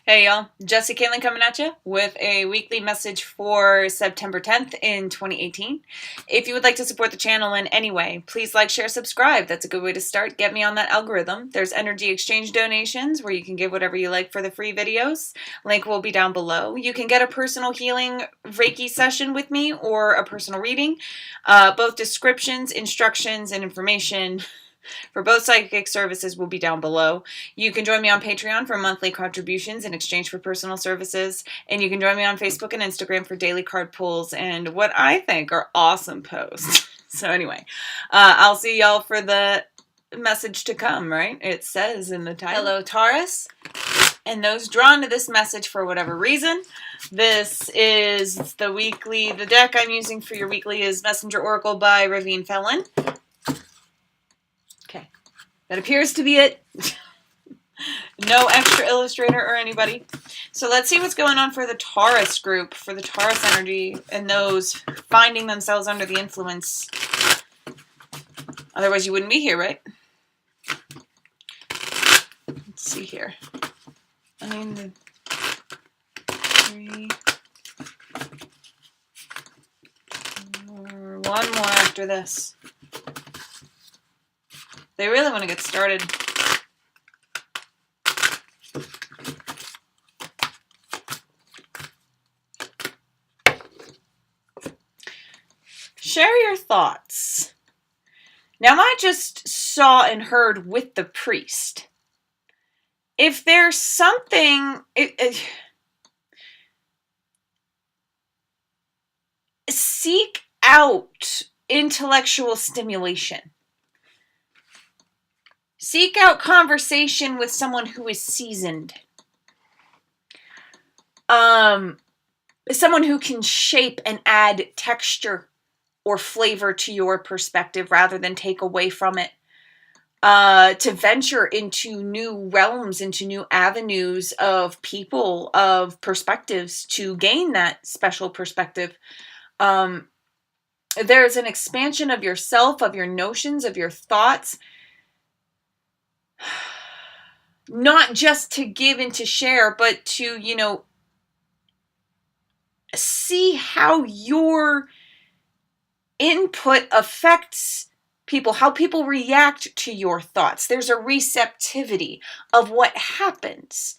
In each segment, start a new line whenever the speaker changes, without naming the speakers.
Hey y'all, Jesse Kaling coming at you with a weekly message for September 10th in 2018. If you would like to support the channel in any way, please like, share, subscribe. That's a good way to start. Get me on that algorithm. There's energy exchange donations where you can give whatever you like for the free videos. Link will be down below. You can get a personal healing Reiki session with me or a personal reading. Both descriptions, instructions, and information for both psychic services will be down below. You can join me on Patreon for monthly contributions in exchange for personal services. And you can join me on Facebook and Instagram for daily card pulls and what I think are awesome posts. So anyway, I'll see y'all for the message to come, right? It says in the title. Hello, Taurus. And those drawn to this message for whatever reason, this is the deck I'm using for your weekly is Messenger Oracle by Ravine Felon. Okay, that appears to be it. No extra illustrator or anybody. So let's see what's going on for the Taurus group, for the Taurus energy, and those finding themselves under the influence. Otherwise you wouldn't be here, right? Let's see here. One more after this. They really want to get started. Share your thoughts. Now, I just saw and heard with the priest. If there's something... seek out intellectual stimulation. Seek out conversation with someone who is seasoned. Someone who can shape and add texture or flavor to your perspective rather than take away from it. To venture into new realms, into new avenues of people, of perspectives, to gain that special perspective. There's an expansion of yourself, of your notions, of your thoughts. Not just to give and to share, but to, see how your input affects people, how people react to your thoughts. There's a receptivity of what happens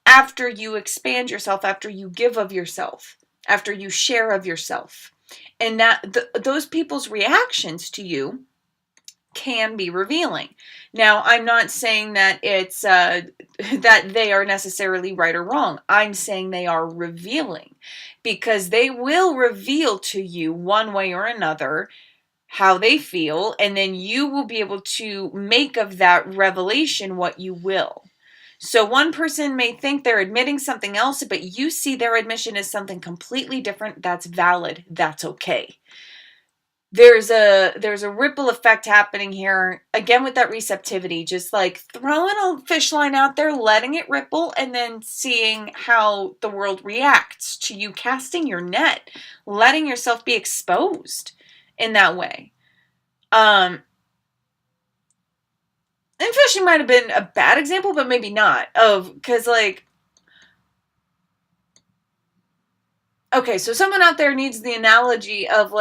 after you expand yourself, after you give of yourself, after you share of yourself. And that those people's reactions to you can be revealing. Now, I'm not saying that it's that they are necessarily right or wrong. I'm saying they are revealing, because they will reveal to you one way or another how they feel, and then you will be able to make of that revelation what you will. So one person may think they're admitting something else, but you see their admission as something completely different. That's valid. That's okay. There's a ripple effect happening here, again with that receptivity, just like throwing a fish line out there, letting it ripple, and then seeing how the world reacts to you casting your net, letting yourself be exposed in that way. And fishing might have been a bad example, but maybe not, because okay, so someone out there needs the analogy of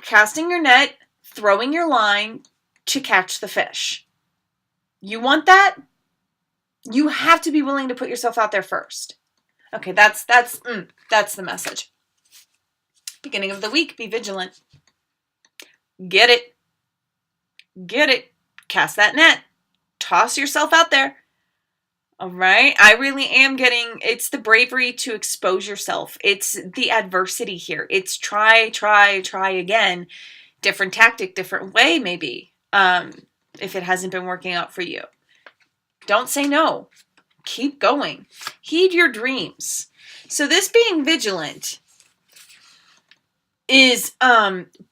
casting your net, throwing your line to catch the fish. You want that? You have to be willing to put yourself out there first. Okay, that's the message. Beginning of the week, be vigilant. Get it. Get it. Cast that net. Toss yourself out there. All right. I really am it's the bravery to expose yourself. It's the adversity here. It's try again. Different tactic, different way, maybe. If it hasn't been working out for you. Don't say no. Keep going. Heed your dreams. So this being vigilant is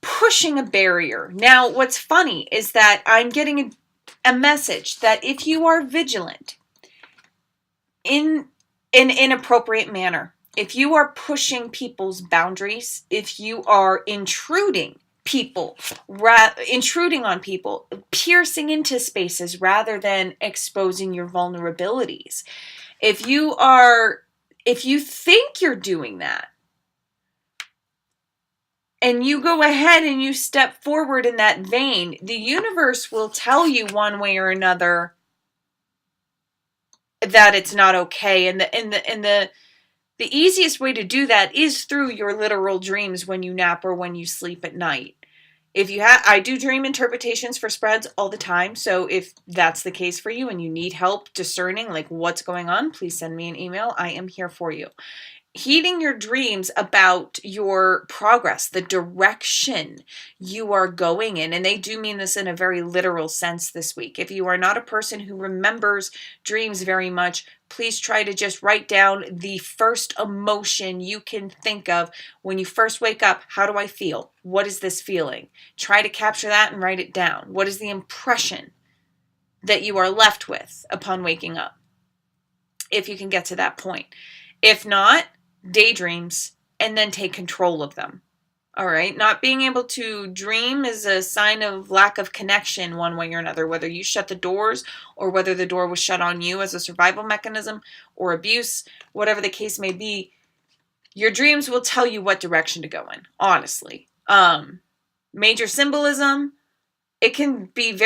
pushing a barrier. Now, what's funny is that I'm getting a message that if you are vigilant in an inappropriate manner, if you are pushing people's boundaries, if you are intruding on people, piercing into spaces rather than exposing your vulnerabilities, If you think you're doing that, and you go ahead and you step forward in that vein, the universe will tell you one way or another that it's not okay. And the easiest way to do that is through your literal dreams when you nap or when you sleep at night. I do dream interpretations for spreads all the time. So if that's the case for you and you need help discerning like what's going on, please send me an email. I am here for you. Heeding your dreams about your progress, the direction you are going in. And they do mean this in a very literal sense this week. If you are not a person who remembers dreams very much, please try to just write down the first emotion you can think of when you first wake up. How do I feel? What is this feeling? Try to capture that and write it down. What is the impression that you are left with upon waking up? If you can get to that point. If not, daydreams, and then take control of them. All right. Not being able to dream is a sign of lack of connection one way or another, whether you shut the doors or whether the door was shut on you as a survival mechanism or abuse, whatever the case may be. Your dreams will tell you what direction to go in, honestly. Major symbolism, it can be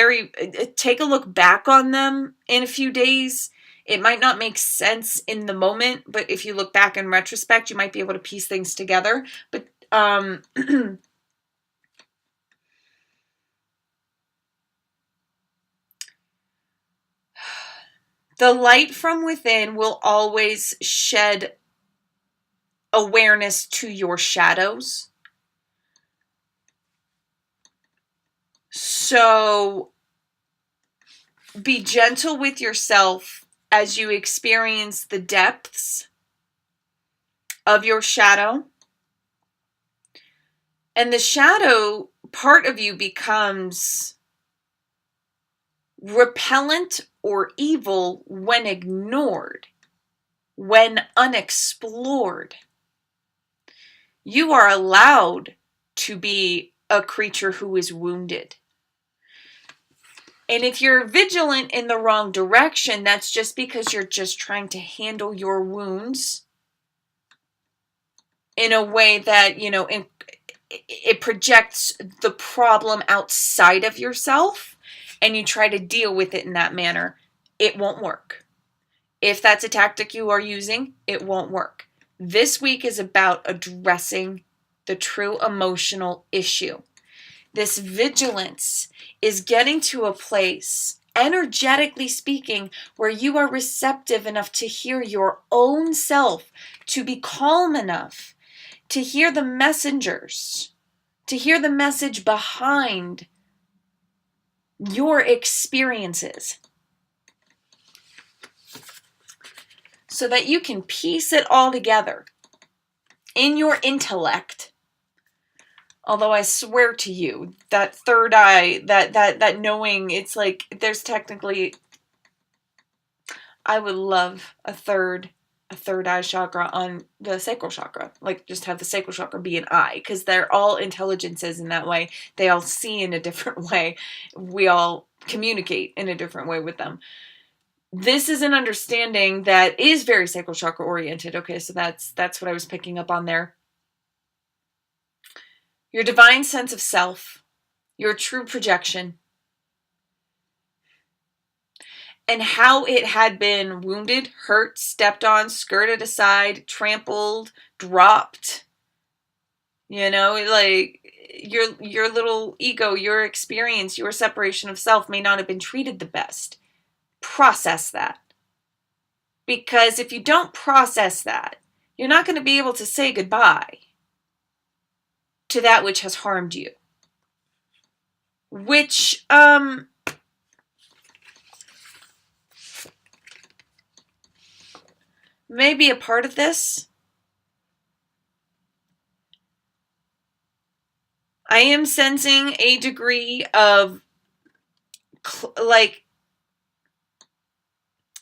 take a look back on them in a few days. It might not make sense in the moment, but if you look back in retrospect, you might be able to piece things together. But the light from within will always shed awareness to your shadows. So be gentle with yourself as you experience the depths of your shadow. And the shadow part of you becomes repellent or evil when ignored, when unexplored. You are allowed to be a creature who is wounded. And if you're vigilant in the wrong direction, that's just because you're just trying to handle your wounds in a way that, it projects the problem outside of yourself and you try to deal with it in that manner. It won't work. If that's a tactic you are using, it won't work. This week is about addressing the true emotional issue. This vigilance is getting to a place, energetically speaking, where you are receptive enough to hear your own self, to be calm enough to hear the messengers, to hear the message behind your experiences, so that you can piece it all together in your intellect. Although I swear to you, that third eye, that knowing, it's like there's technically, I would love a third eye chakra on the sacral chakra. Like just have the sacral chakra be an eye, because they're all intelligences in that way. They all see in a different way. We all communicate in a different way with them. This is an understanding that is very sacral chakra oriented. Okay, so that's what I was picking up on there. Your divine sense of self, your true projection, and how it had been wounded, hurt, stepped on, skirted aside, trampled, dropped. Like your little ego, your experience, your separation of self may not have been treated the best. Process that. Because if you don't process that, you're not going to be able to say goodbye to that which has harmed you. Which, may be a part of this. I am sensing a degree of,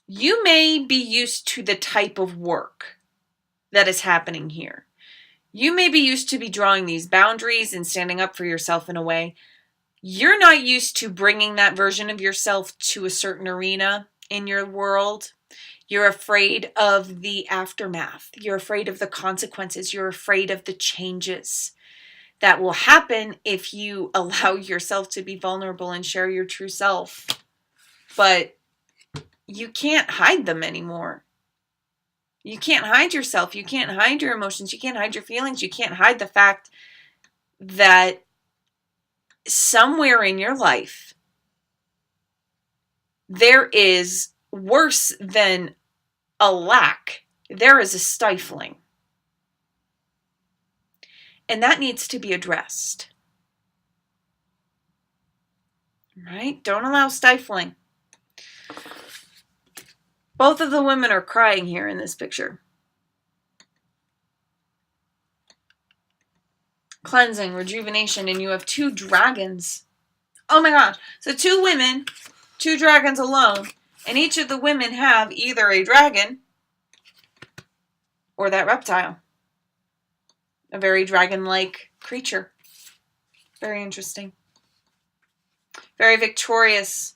you may be used to the type of work that is happening here. You may be used to be drawing these boundaries and standing up for yourself in a way. You're not used to bringing that version of yourself to a certain arena in your world. You're afraid of the aftermath. You're afraid of the consequences. You're afraid of the changes that will happen if you allow yourself to be vulnerable and share your true self. But you can't hide them anymore. You can't hide yourself. You can't hide your emotions. You can't hide your feelings. You can't hide the fact that somewhere in your life, there is worse than a lack. There is a stifling. And that needs to be addressed. Right? Don't allow stifling. Both of the women are crying here in this picture. Cleansing, rejuvenation, and you have 2 dragons. Oh my gosh. So 2 women, 2 dragons alone, and each of the women have either a dragon or that reptile. A very dragon-like creature. Very interesting. Very victorious.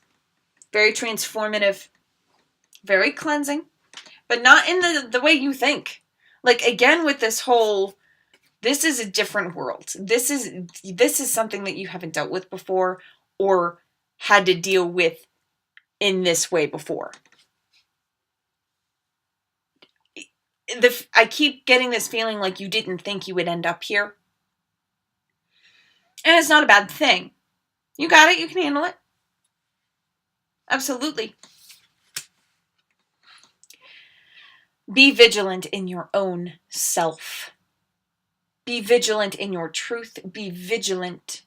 Very transformative. Very cleansing. But not in the way you think. Like, again, with this whole, this is a different world. This is something that you haven't dealt with before or had to deal with in this way before. I keep getting this feeling like you didn't think you would end up here. And it's not a bad thing. You got it. You can handle it. Absolutely. Be vigilant in your own self. Be vigilant in your truth. Be vigilant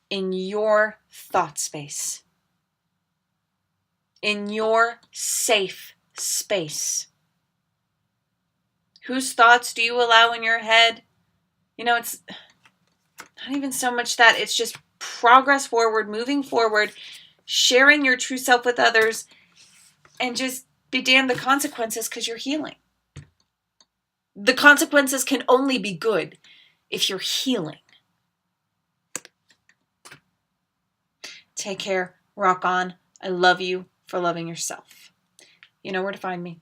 in your thought space. In your safe space. Whose thoughts do you allow in your head? You know, it's not even so much that. It's just progress forward, moving forward, sharing your true self with others, and just be damned the consequences because you're healing. The consequences can only be good if you're healing. Take care. Rock on. I love you for loving yourself. You know where to find me.